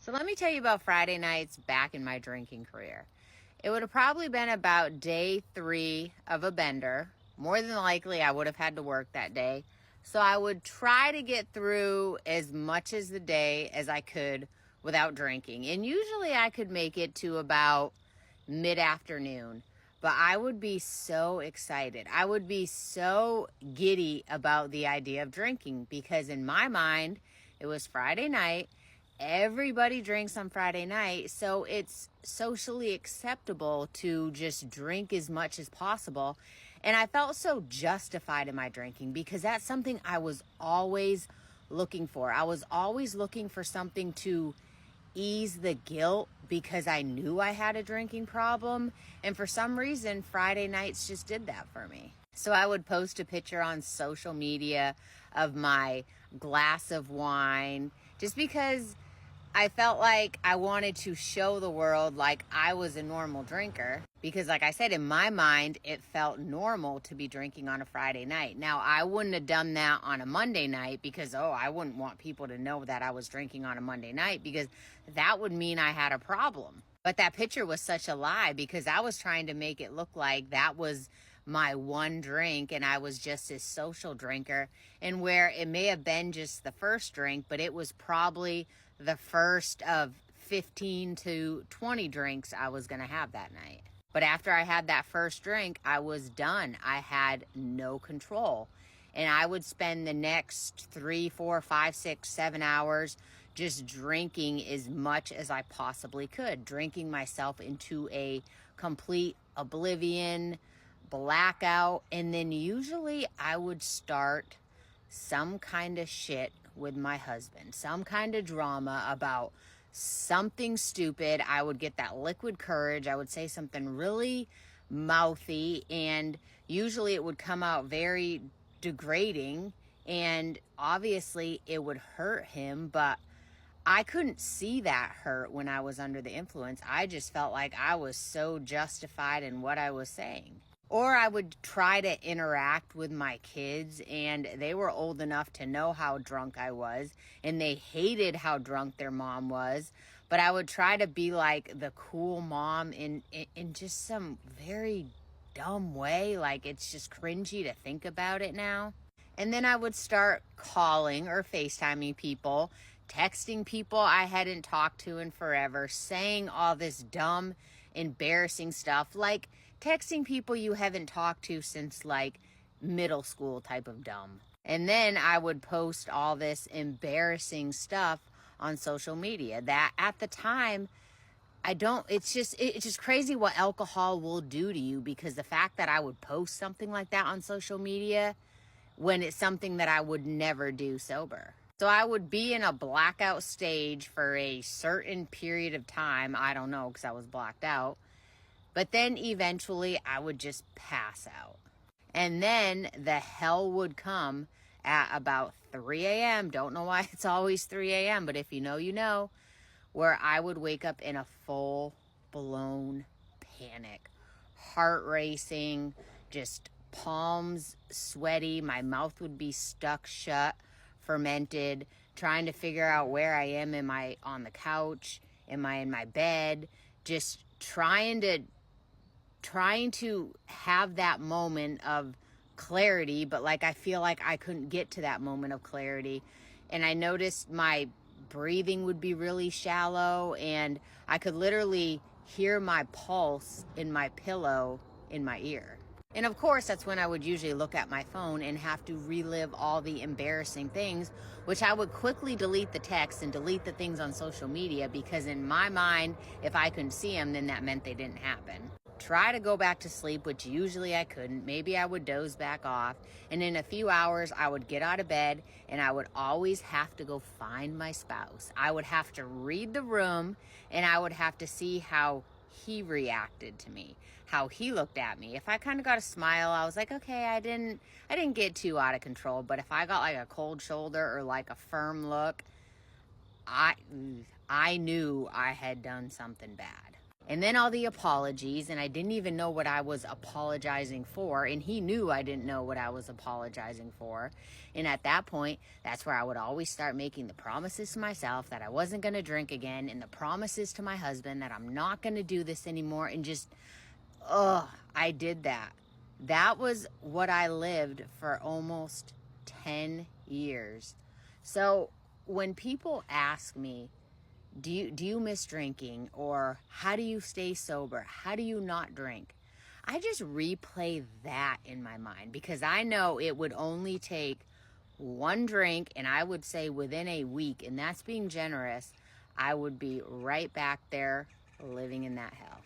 So let me tell you about Friday nights back in my drinking career. It would have probably been about day 3 of a bender. More than likely, I would have had to work that day. So I would try to get through as much as the day as I could without drinking. And usually I could make it to about mid-afternoon. But I would be so excited. I would be so giddy about the idea of drinking because in my mind, it was Friday night. Everybody drinks on Friday night, so it's socially acceptable to just drink as much as possible. And I felt so justified in my drinking because that's something I was always looking for. I was always looking for something to ease the guilt because I knew I had a drinking problem. And for some reason, Friday nights just did that for me. So I would post a picture on social media of my glass of wine just because I felt like I wanted to show the world like I was a normal drinker because like I said, in my mind, it felt normal to be drinking on a Friday night. Now, I wouldn't have done that on a Monday night because, I wouldn't want people to know that I was drinking on a Monday night because that would mean I had a problem. But that picture was such a lie because I was trying to make it look like that was my one drink and I was just a social drinker, and where it may have been just the first drink, but it was probably the first of 15 to 20 drinks I was going to have that night. But after I had that first drink, I was done. I had no control. And I would spend the next 3, 4, 5, 6, 7 hours just drinking as much as I possibly could, drinking myself into a complete oblivion, blackout. And then usually I would start some kind of shit with my husband, some kind of drama about something stupid. I would get that liquid courage. I would say something really mouthy, and usually it would come out very degrading, and obviously it would hurt him, but I couldn't see that hurt when I was under the influence. I just felt like I was so justified in what I was saying. Or I would try to interact with my kids, and they were old enough to know how drunk I was, and they hated how drunk their mom was. But I would try to be like the cool mom in just some very dumb way. Like, it's just cringy to think about it now. And then I would start calling or FaceTiming people, texting people I hadn't talked to in forever, saying all this dumb, embarrassing stuff, like texting people you haven't talked to since like middle school type of dumb. And then I would post all this embarrassing stuff on social media that at the time, it's just crazy what alcohol will do to you, because the fact that I would post something like that on social media when it's something that I would never do sober. So I would be in a blackout stage for a certain period of time. I don't know, because I was blacked out. But then eventually I would just pass out. And then the hell would come at about 3 a.m. Don't know why it's always 3 a.m., but if you know, you know, where I would wake up in a full-blown panic. Heart racing, just palms sweaty, my mouth would be stuck shut, fermented, trying to figure out where I am. Am I on the couch? Am I in my bed? Just trying to have that moment of clarity, but like I feel like I couldn't get to that moment of clarity. And I noticed my breathing would be really shallow, and I could literally hear my pulse in my pillow in my ear. And of course, that's when I would usually look at my phone and have to relive all the embarrassing things, which I would quickly delete the text and delete the things on social media, because in my mind, if I couldn't see them, then that meant they didn't happen. Try to go back to sleep, which usually I couldn't. Maybe I would doze back off. And in a few hours, I would get out of bed, and I would always have to go find my spouse. I would have to read the room, and I would have to see how he reacted to me, how he looked at me. If I kind of got a smile, I was like, okay, I didn't get too out of control. But if I got like a cold shoulder or like a firm look, I knew I had done something bad. And then all the apologies, and I didn't even know what I was apologizing for, and he knew I didn't know what I was apologizing for. And at that point, that's where I would always start making the promises to myself that I wasn't going to drink again, and the promises to my husband that I'm not going to do this anymore, and just, I did that. That was what I lived for almost 10 years. So when people ask me, do you miss drinking, or how do you stay sober? How do you not drink? I just replay that in my mind, because I know it would only take one drink, and I would say within a week, and that's being generous, I would be right back there living in that hell.